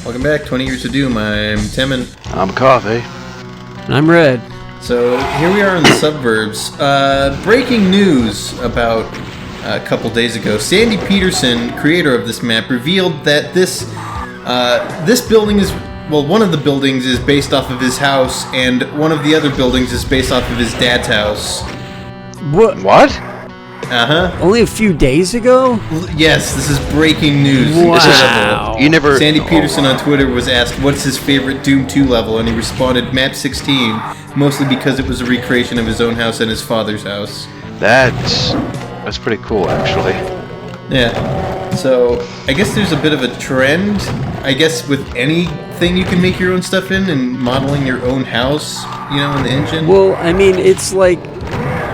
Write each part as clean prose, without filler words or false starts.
Welcome back, 20 Years of Doom. I'm Timon. I'm Coffee. And I'm Red. So here we are in the suburbs. Breaking news about a couple days ago. Sandy Peterson, creator of this map, revealed that this building is, well, one of the buildings is based off of his house, and one of the other buildings is based off of his dad's house. What? Uh-huh. Only a few days ago? Yes, this is breaking news. Wow. You never. Sandy Peterson on Twitter was asked what's his favorite Doom 2 level, and he responded map 16, mostly because it was a recreation of his own house and his father's house. That's pretty cool, actually. Yeah. So I guess there's a bit of a trend. I guess with anything you can make your own stuff in, and modeling your own house, in the engine. Well, I mean, it's like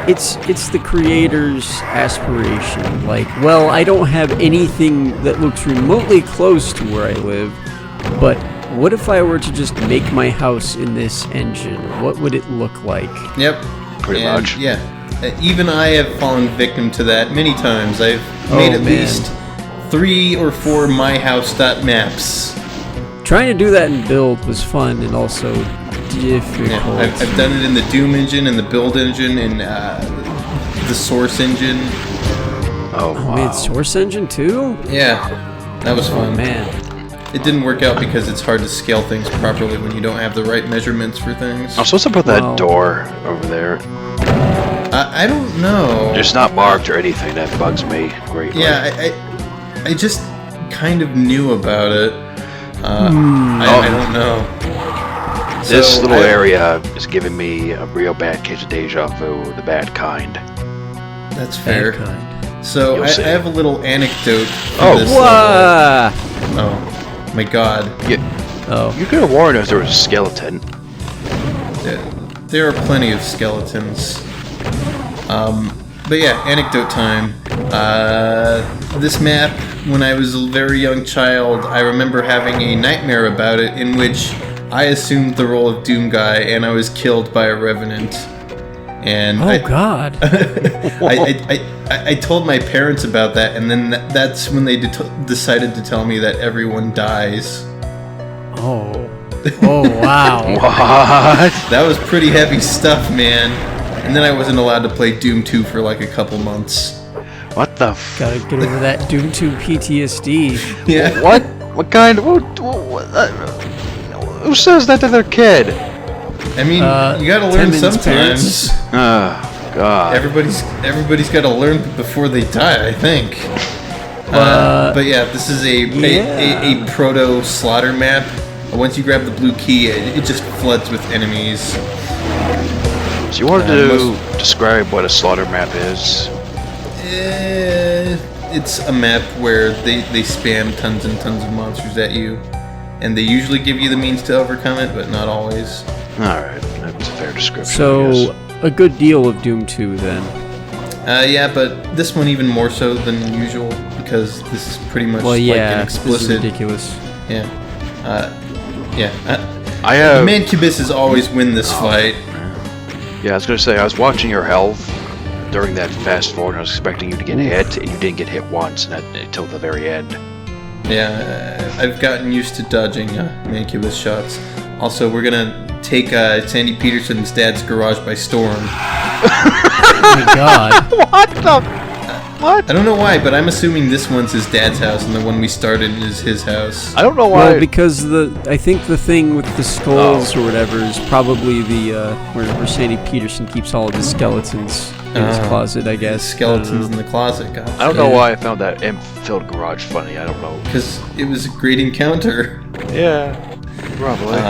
it's the creator's aspiration. Like, well, I don't have anything that looks remotely close to where I live, but what if I were to just make my house in this engine? What would it look like? Yep. Pretty much. Yeah. Even I have fallen victim to that many times. I've made at least 3 or 4 MYHOUSE.wad maps. Trying to do that in build was fun and also difficult. Yeah, I've done it in the Doom engine, and the build engine, and the source engine. Oh, wow. Man, source engine too? Yeah, that was fun. Oh, man. It didn't work out because it's hard to scale things properly when you don't have the right measurements for things. I'm supposed to put that door over there. I don't know. It's not marked or anything. That bugs me greatly. Yeah, I just kind of knew about it. I don't know. This little area is giving me a real bad case of deja vu, the bad kind. That's fair. So I have a little anecdote for this Whoa! Oh my god. You could have warned us there was a skeleton. There are plenty of skeletons. But yeah, anecdote time. This map, when I was a very young child, I remember having a nightmare about it in which I assumed the role of Doom Guy and I was killed by a revenant. And God. I told my parents about that, and then that's when they decided to tell me that everyone dies. Oh wow. What? That was pretty heavy stuff, man. And then I wasn't allowed to play Doom 2 for like a couple months. What the Gotta get over that Doom 2 PTSD. Yeah. What? What kind? Who says that to their kid? I mean, you gotta learn Timon's sometimes. Oh, God. Everybody's gotta learn before they die, I think. But yeah, this is a proto slaughter map. Once you grab the blue key, it just floods with enemies. So you wanted to describe what a slaughter map is? It's a map where they spam tons and tons of monsters at you, and they usually give you the means to overcome it, but not always. Alright, that's a fair description. So, a good deal of Doom 2 then. Yeah, but this one even more so than usual, because this is pretty much like an explicit. This is ridiculous. Yeah. The Mancubuses always win this fight. Yeah, I was gonna say, I was watching your health during that fast forward, and I was expecting you to get hit, and you didn't get hit once, until the very end. Yeah, I've gotten used to dodging Mancubus shots. Also, we're gonna take Sandy Peterson's dad's garage by storm. Oh my god. What the? What? I don't know why, but I'm assuming this one's his dad's house, and the one we started is his house. I don't know why. Well, because I think the thing with the skulls or whatever is probably the where Sandy Peterson keeps all of his skeletons in his closet, I guess. Skeletons in the closet, gotcha. I don't know why I found that imp-filled garage funny. I don't know. Because it was a great encounter. Yeah, probably.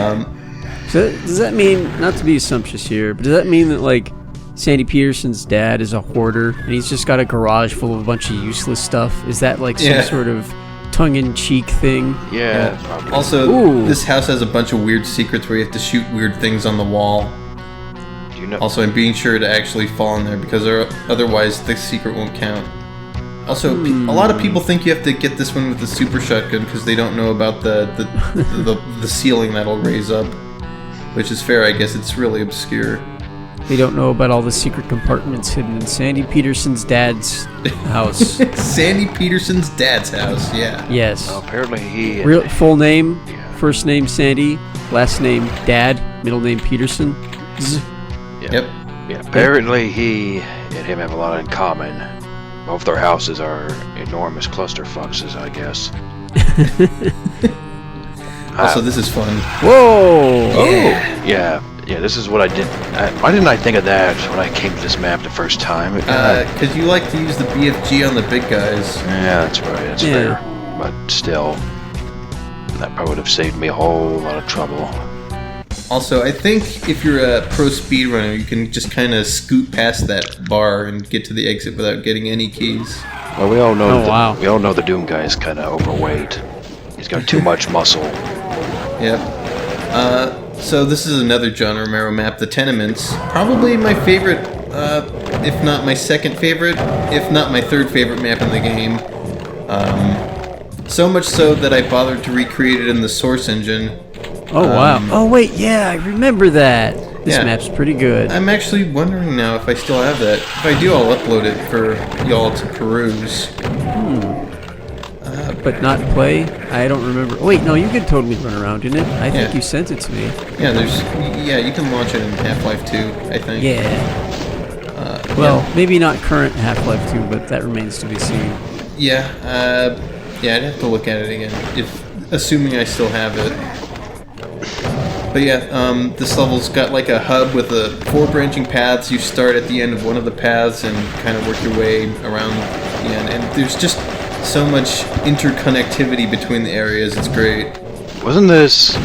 So does that mean, not to be assumptuous here, but does that mean that like Sandy Peterson's dad is a hoarder and he's just got a garage full of a bunch of useless stuff? Is that like some sort of tongue-in-cheek thing? Yeah, probably. Also, this house has a bunch of weird secrets where you have to shoot weird things on the wall. Do you know? Also, I'm being sure to actually fall in there because otherwise the secret won't count. Also, a lot of people think you have to get this one with the super shotgun because they don't know about the ceiling that'll raise up. Which is fair, I guess. It's really obscure. They don't know about all the secret compartments hidden in Sandy Peterson's dad's house. Sandy Peterson's dad's house, yeah. Yes. Well, apparently he... Real full name? First name Sandy, last name Dad, middle name Peterson. Yeah. Yep. Yeah. Apparently, he and him have a lot in common. Both their houses are enormous clusterfucks, I guess. Also, this is fun. Whoa! Oh! Yeah, this is what I did. Why didn't I think of that when I came to this map the first time? Because you like to use the BFG on the big guys. Yeah, that's right, that's Yeah. fair. But still, that probably would have saved me a whole lot of trouble. Also, I think if you're a pro speedrunner, you can just kind of scoot past that bar and get to the exit without getting any keys. Well, we all know wow. we all know the Doom guy is kind of overweight. He's got too much muscle. Yep. So this is another John Romero map, The Tenements. Probably my favorite, if not my second favorite, if not my third favorite map in the game. So much so that I bothered to recreate it in the Source engine. Oh, wow. Oh, wait, yeah, I remember that. This Yeah. map's pretty good. I'm actually wondering now if I still have that. If I do, I'll upload it for y'all to peruse. But not play? I don't remember. Wait, no, you could totally run around in it. I think Yeah. you sent it to me. Yeah, you can launch it in Half-Life 2, I think. Yeah. Well, maybe not current Half-Life 2, but that remains to be seen. Yeah, I'd have to look at it again, assuming I still have it. But yeah, this level's got like a hub with 4 branching paths. You start at the end of one of the paths and kind of work your way around the end. And there's just so much interconnectivity between the areas. It's great. Wasn't this?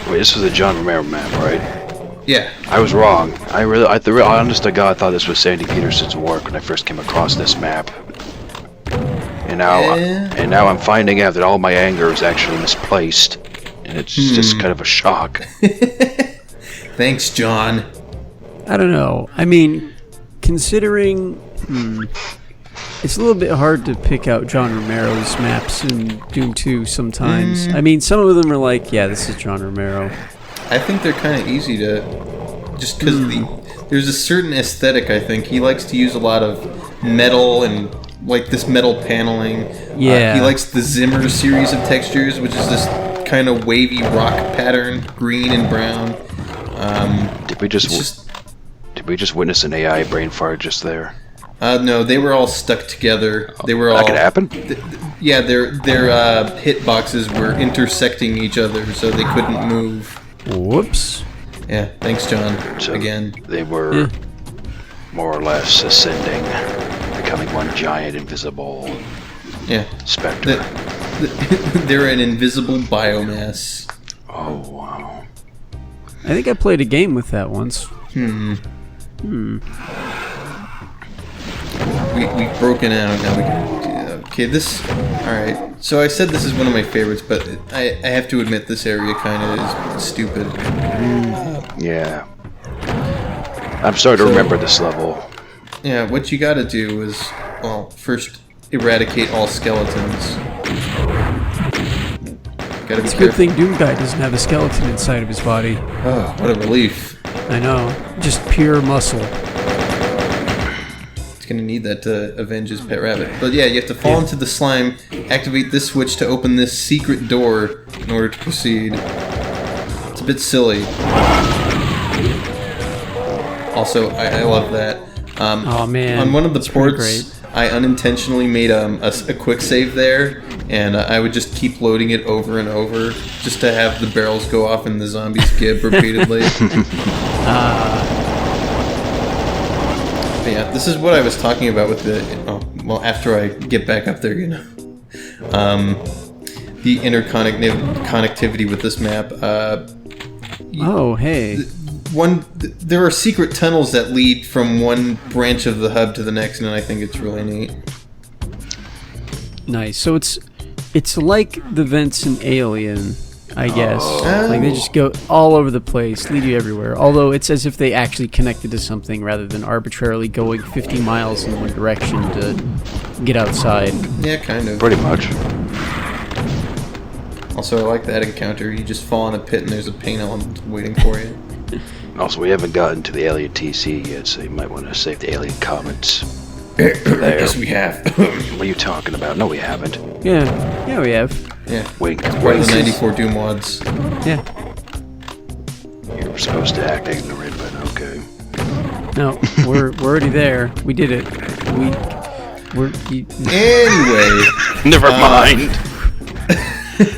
Wait, this was a John Romero map, right? Yeah. I was wrong. Honest to God, thought this was Sandy Peterson's work when I first came across this map. And now I'm finding out that all my anger is actually misplaced, and it's just kind of a shock. Thanks, John. I don't know. I mean, considering... it's a little bit hard to pick out John Romero's maps in Doom 2 sometimes. I mean, some of them are like, yeah, this is John Romero. I think they're kind of easy to... Just because there's a certain aesthetic, I think. He likes to use a lot of metal and... like this metal paneling. Yeah. He likes the Zimmer series of textures, which is this kind of wavy rock pattern, green and brown. Did we just witness an AI brain fart just there? No, they were all stuck together. They were all... That could happen? Yeah, their hitboxes were intersecting each other, so they couldn't move. Whoops. Yeah, thanks, John. So Again. They were more or less ascending, becoming one giant invisible specter. They're an invisible biomass. Oh, wow. I think I played a game with that once. We've broken out. Now we can do that. Okay, this... Alright. So I said this is one of my favorites, but I have to admit this area kind of is stupid. Yeah. I'm starting to remember this level. Yeah, what you gotta do is, well, first eradicate all skeletons. Gotta be It's a good thing Doom Guy doesn't have a skeleton inside of his body. Oh, what a relief. I know. Just pure muscle. He's gonna need that to avenge his pet rabbit. But yeah, you have to fall into the slime, activate this switch to open this secret door in order to proceed. It's a bit silly. Also, I love that. Oh man. On one of the it's pretty ports, I unintentionally made a quick save there, and I would just keep loading it over and over just to have the barrels go off and the zombies gib repeatedly. But yeah, this is what I was talking about with the... Oh, well, after I get back up there, you know. The interconnectivity with this map. Oh, hey. There are secret tunnels that lead from one branch of the hub to the next, and I think it's really neat. Nice. So it's like the vents in Alien, I guess. Like they just go all over the place, lead you everywhere. Although it's as if they actually connected to something rather than arbitrarily going 50 miles in one direction to get outside. Yeah, kind of. Pretty much. Also, I like that encounter. You just fall in a pit and there's a pain element waiting for you. Also, we haven't gotten to the Alien TC yet, so you might want to save the Alien comments. Yes, we have. What are you talking about? No, we haven't. Yeah, we have. Yeah. Wink, Part of wink. the 94 Doom-wads. Yeah. You were supposed to act ignorant, but okay. No, we're already there. We did it. Anyway. Never mind.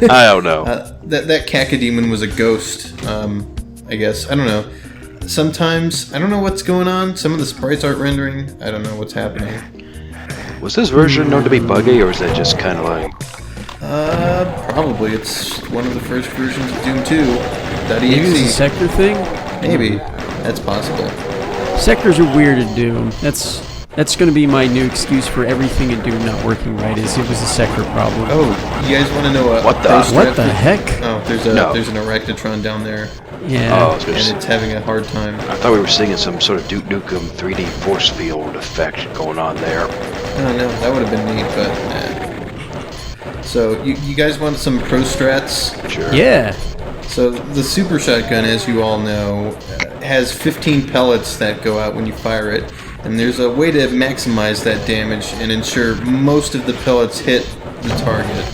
I don't know. That cacodemon was a ghost, I guess. I don't know. Sometimes, I don't know what's going on. Some of the sprites aren't rendering. I don't know what's happening. Was this version known to be buggy, or is that just kind of like... Probably. It's one of the first versions of Doom 2. Maybe it's a sector thing? Maybe. That's possible. Sectors are weird in Doom. That's going to be my new excuse for everything in Doom not working right, is it was a sector problem. Oh, you guys want to know What the heck? Oh, there's an Arachnotron down there. Yeah. Oh, And it's having a hard time. I thought we were seeing some sort of Duke Nukem 3D force field effect going on there. Oh no, that would have been neat, but So, you guys want some pro strats? Sure. Yeah. So, the super shotgun, as you all know, has 15 pellets that go out when you fire it. And there's a way to maximize that damage and ensure most of the pellets hit the target.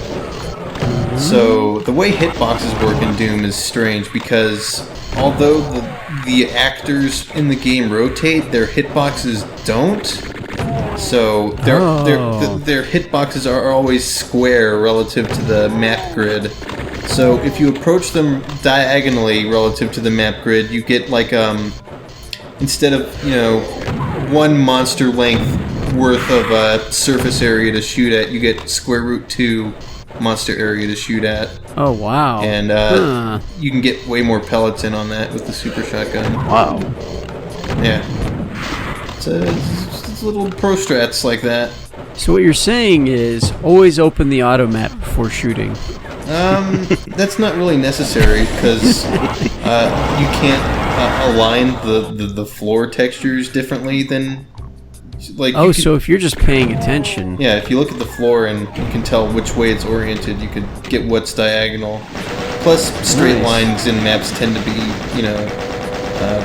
So, the way hitboxes work in Doom is strange because although the actors in the game rotate, their hitboxes don't. So, their hitboxes are always square relative to the map grid. So, if you approach them diagonally relative to the map grid, you get like, instead of, one monster length worth of surface area to shoot at, you get square root 2 monster area to shoot at. Oh, wow. And you can get way more pellets in on that with the super shotgun. Wow. Yeah. It's little pro strats like that. So what you're saying is always open the auto map before shooting. That's not really necessary because you can't align the floor textures differently than so if you're just paying attention. Yeah, if you look at the floor and you can tell which way it's oriented, you could get what's diagonal. Plus, straight lines in maps tend to be,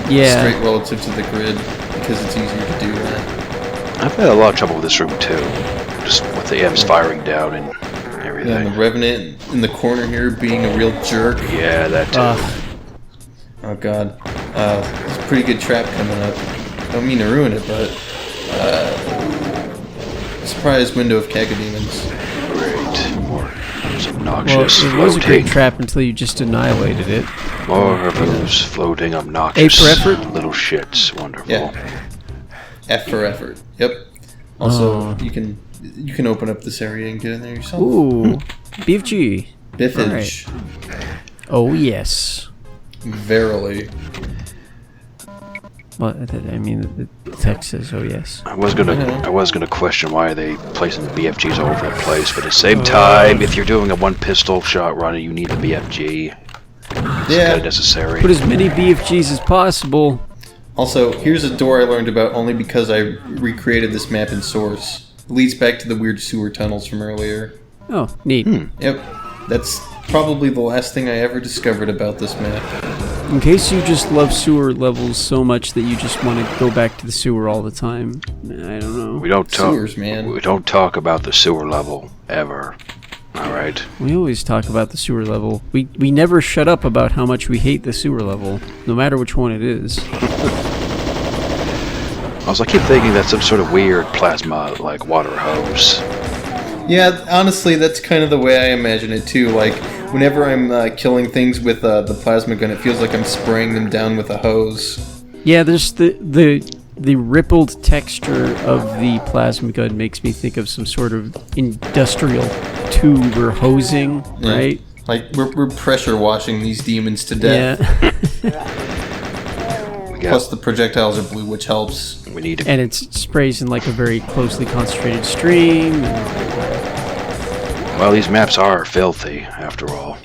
straight relative to the grid because it's easier to do that. I've had a lot of trouble with this room too, just with the M's firing down and everything. Yeah, and the Revenant in the corner here being a real jerk. Yeah, that too. Oh god, there's a pretty good trap coming up. Don't mean to ruin it, but surprise window of cacodemons. Great. More Well, obnoxious it was a great floating. trap until you just annihilated it. More of those floating obnoxious A for effort? little shits. Wonderful. Yeah. F for effort. Yep. Also, you can open up this area and get in there yourself. Ooh, BFG. Biffage. Oh yes. Verily. Well, I mean, the text says, "Oh yes." I was gonna question why are they placing the BFGs all over the place, but at the same time, if you're doing a one pistol shot run, you need the BFG. It's kind of necessary. Put as many BFGs as possible. Also, here's a door I learned about only because I recreated this map in Source. It leads back to the weird sewer tunnels from earlier. Oh, neat. Yep. That's probably the last thing I ever discovered about this map. In case you just love sewer levels so much that you just want to go back to the sewer all the time. I don't know. We don't talk. Sewers, man. We don't talk about the sewer level ever. All right. We always talk about the sewer level. We never shut up about how much we hate the sewer level, no matter which one it is. I keep thinking that's some sort of weird plasma, like water hose. Yeah, honestly, that's kind of the way I imagine it too. Like, whenever I'm killing things with the plasma gun, it feels like I'm spraying them down with a hose. Yeah, there's the rippled texture of the plasma gun makes me think of some sort of industrial tube or hosing, right? Like, we're pressure washing these demons to death. Yeah. Plus, the projectiles are blue, which helps. We need to. And it sprays in like a very closely concentrated stream. Well, these maps are filthy, after all.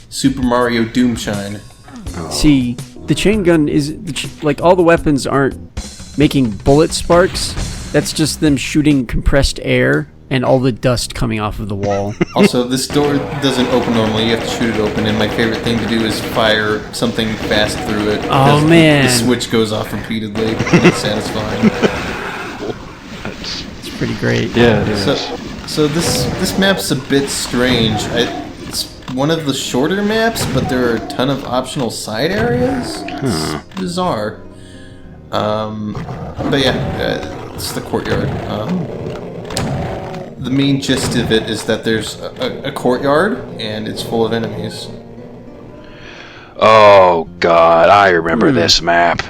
Super Mario Doomshine. See, the chain gun is like all the weapons aren't making bullet sparks. That's just them shooting compressed air and all the dust coming off of the wall. Also, this door doesn't open normally. You have to shoot it open, and my favorite thing to do is fire something fast through it. Oh, man. The switch goes off repeatedly, and it's satisfying. It's pretty great. Yeah, it is. So this map's a bit strange. It's one of the shorter maps, but there are a ton of optional side areas. It's bizarre. But yeah, it's the courtyard. The main gist of it is that there's a courtyard, and it's full of enemies. Oh God, I remember this map.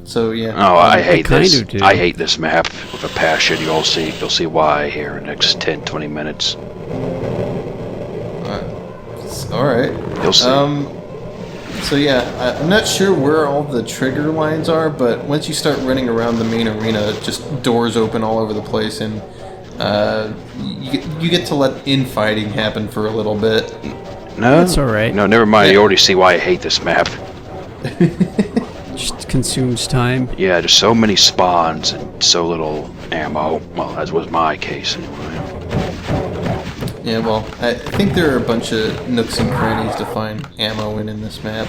So yeah. Oh, I hate kind this. of do. I hate this map with a passion. You'll see why here in the next 10, 20 minutes. All right. You'll see. So yeah, I'm not sure where all the trigger lines are, but once you start running around the main arena, just doors open all over the place, and you get to let infighting happen for a little bit. No, That's all right. No, never mind. Yeah. You already see why I hate this map. Just consumes time. Yeah, there's so many spawns and so little ammo. Well, that was my case anyway. Yeah, well, I think there are a bunch of nooks and crannies to find ammo in this map.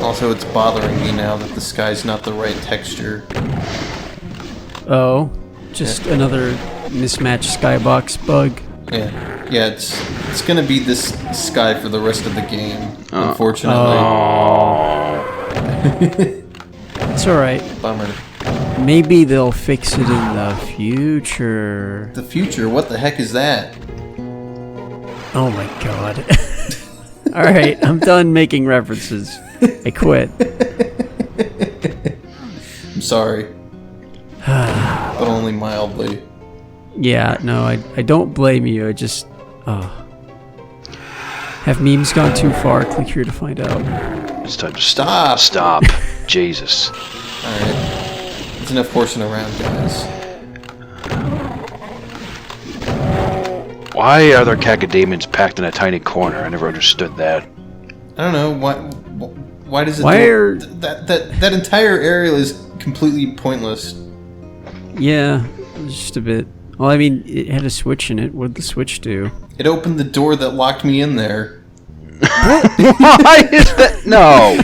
Also, it's bothering me now that the sky's not the right texture. Oh, just another mismatched skybox bug. Yeah, it's gonna be this sky for the rest of the game, unfortunately. Oh. It's all right. Bummer. Maybe they'll fix it in the future. The future? What the heck is that? Oh my god. All right, I'm done making references. I quit. I'm sorry. But only mildly. Yeah, no, I don't blame you. I just, have memes gone too far? Click here to find out. It's time to Stop! Stop. Jesus. Alright. There's enough horsing around, guys. Why are there cacodemons packed in a tiny corner? I never understood that. I don't know, why does it Why do are- that entire area is completely pointless. Yeah, just a bit. Well, I mean, it had a switch in it. What did the switch do? It opened the door that locked me in there. Why is that? No.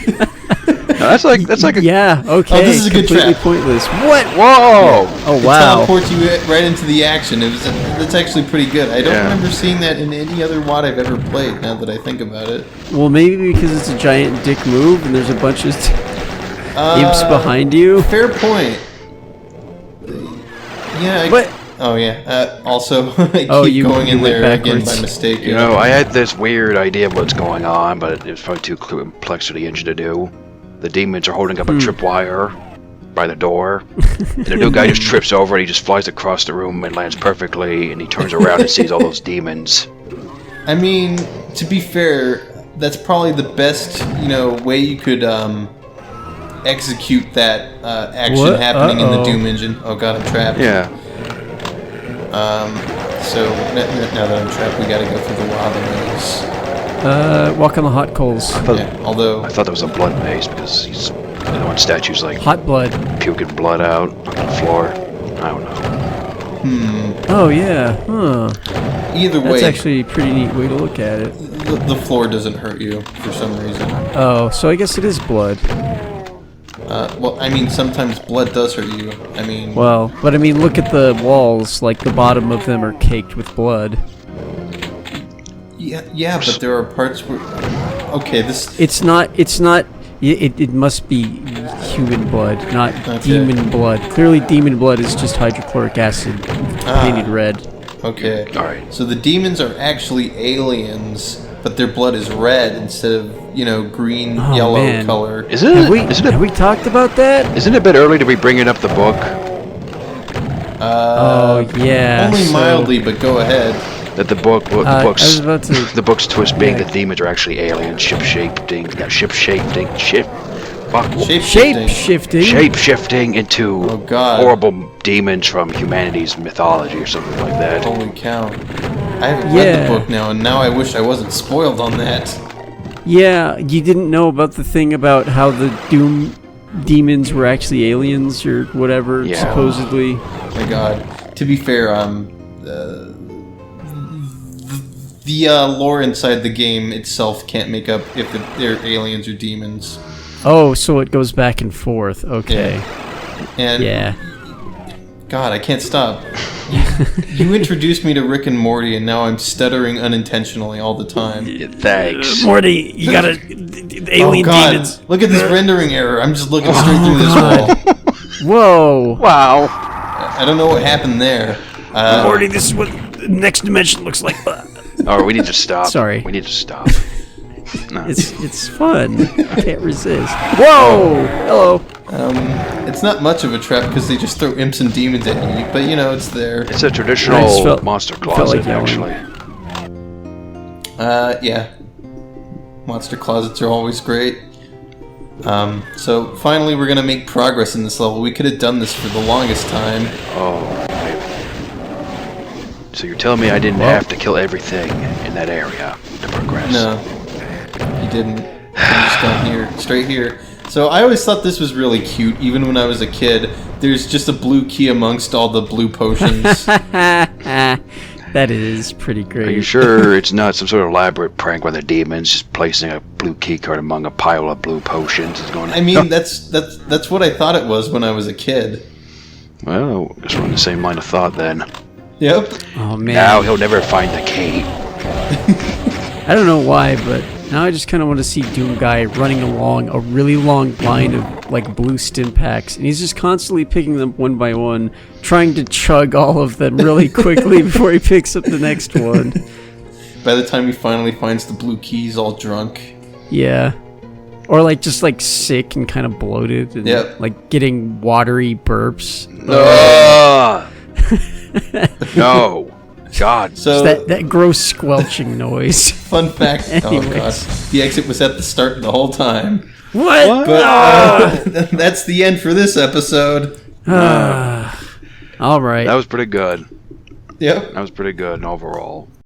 No, that's like a. Yeah, okay. Oh, this is a good completely trap. pointless. What? Whoa. Oh, It wow. teleports you right into the action. That's actually pretty good. I don't remember seeing that in any other WAD I've ever played, now that I think about it. Well, maybe because it's a giant dick move and there's a bunch of imps behind you. Fair point. Yeah. What? Oh yeah. Also, I Oh, keep you- going you in went there again backwards. by mistake. You know, I had this weird idea of what's going on, but it was probably too complex for the engine to do. The demons are holding up a tripwire by the door, and the new guy just trips over and he just flies across the room and lands perfectly, and he turns around and sees all those demons. I mean, to be fair, that's probably the best, way you could execute that action What? happening in the Uh-oh. Doom engine. Oh god, I'm trapped. Yeah. So now that I'm trapped, we gotta go through the lava maze. Walk on the hot coals. Yeah, although I thought that was a blood maze because he's the one statue's like Hot blood. puking blood out on the floor. I don't know. Oh, yeah. Huh. either That's way, actually a pretty neat way to look at it. the floor doesn't hurt you for some reason. Oh, so I guess it is blood. Well, I mean, sometimes blood does hurt you. I mean, Well, but I mean, look at the walls. Like, the bottom of them are caked with blood. yeah, but there are parts where. Okay, this. It's not. It must be human blood, not Okay. demon blood. Clearly, demon blood is just hydrochloric acid painted red. Okay. All right. So the demons are actually aliens, but their blood is red instead of green, Oh, yellow man. color. Isn't Have it we talked about that? isn't it a bit early to be bringing up the book? Oh yeah. Only so- mildly, but go ahead. That the book, the I book's was about to. the book's twist being Yeah. that demons are actually aliens, ship-shifting, Shape-shifting. Shape-shifting. into Oh, God. horrible demons from humanity's mythology or something like that. Holy cow! I haven't read Yeah. the book now, and now I wish I wasn't spoiled on that. Yeah, you didn't know about the thing about how the Doom demons were actually aliens or whatever, Yeah. supposedly. My God. To be fair, the lore inside the game itself can't make up if they're aliens or demons. Oh, so it goes back and forth. Okay. And Yeah. God, I can't stop. You introduced me to Rick and Morty, and now I'm stuttering unintentionally all the time. Yeah, thanks. Morty, you gotta... The alien Oh God! demons. Look at this rendering error. I'm just looking straight through this wall. Whoa. Wow. I don't know what happened there. Morty, this is what the next dimension looks like. Oh, we need to stop. Sorry. We need to stop. No. It's fun. I can't resist. Whoa! Hello. It's not much of a trap because they just throw imps and demons at you, but you know, it's there. It's a I just traditional felt- monster felt closet, like yelling. actually. Yeah. Monster closets are always great. So finally we're gonna make progress in this level. We could have done this for the longest time. Oh. So you're telling me I didn't have to kill everything in that area to progress? No, you didn't. You just got here, straight here. So I always thought this was really cute, even when I was a kid. There's just a blue key amongst all the blue potions. That is pretty great. Are you sure it's not some sort of elaborate prank where the demon's just placing a blue key card among a pile of blue potions? It's going. I mean, that's what I thought it was when I was a kid. Well, I guess we're on the same line of thought then. Yep. Oh man. Now he'll never find the key. I don't know why, but now I just kind of want to see Doom Guy running along a really long line of like blue stim packs, and he's just constantly picking them one by one, trying to chug all of them really quickly before he picks up the next one. By the time he finally finds the blue key, he's all drunk. Yeah. Or like just like sick and kind of bloated and Yep. like getting watery burps. No. God. So Just that gross squelching noise. fun fact. Oh Anyways. god, the exit was at the start the whole time. What? But that's the end for this episode. All right. That was pretty good. Yep. That was pretty good overall.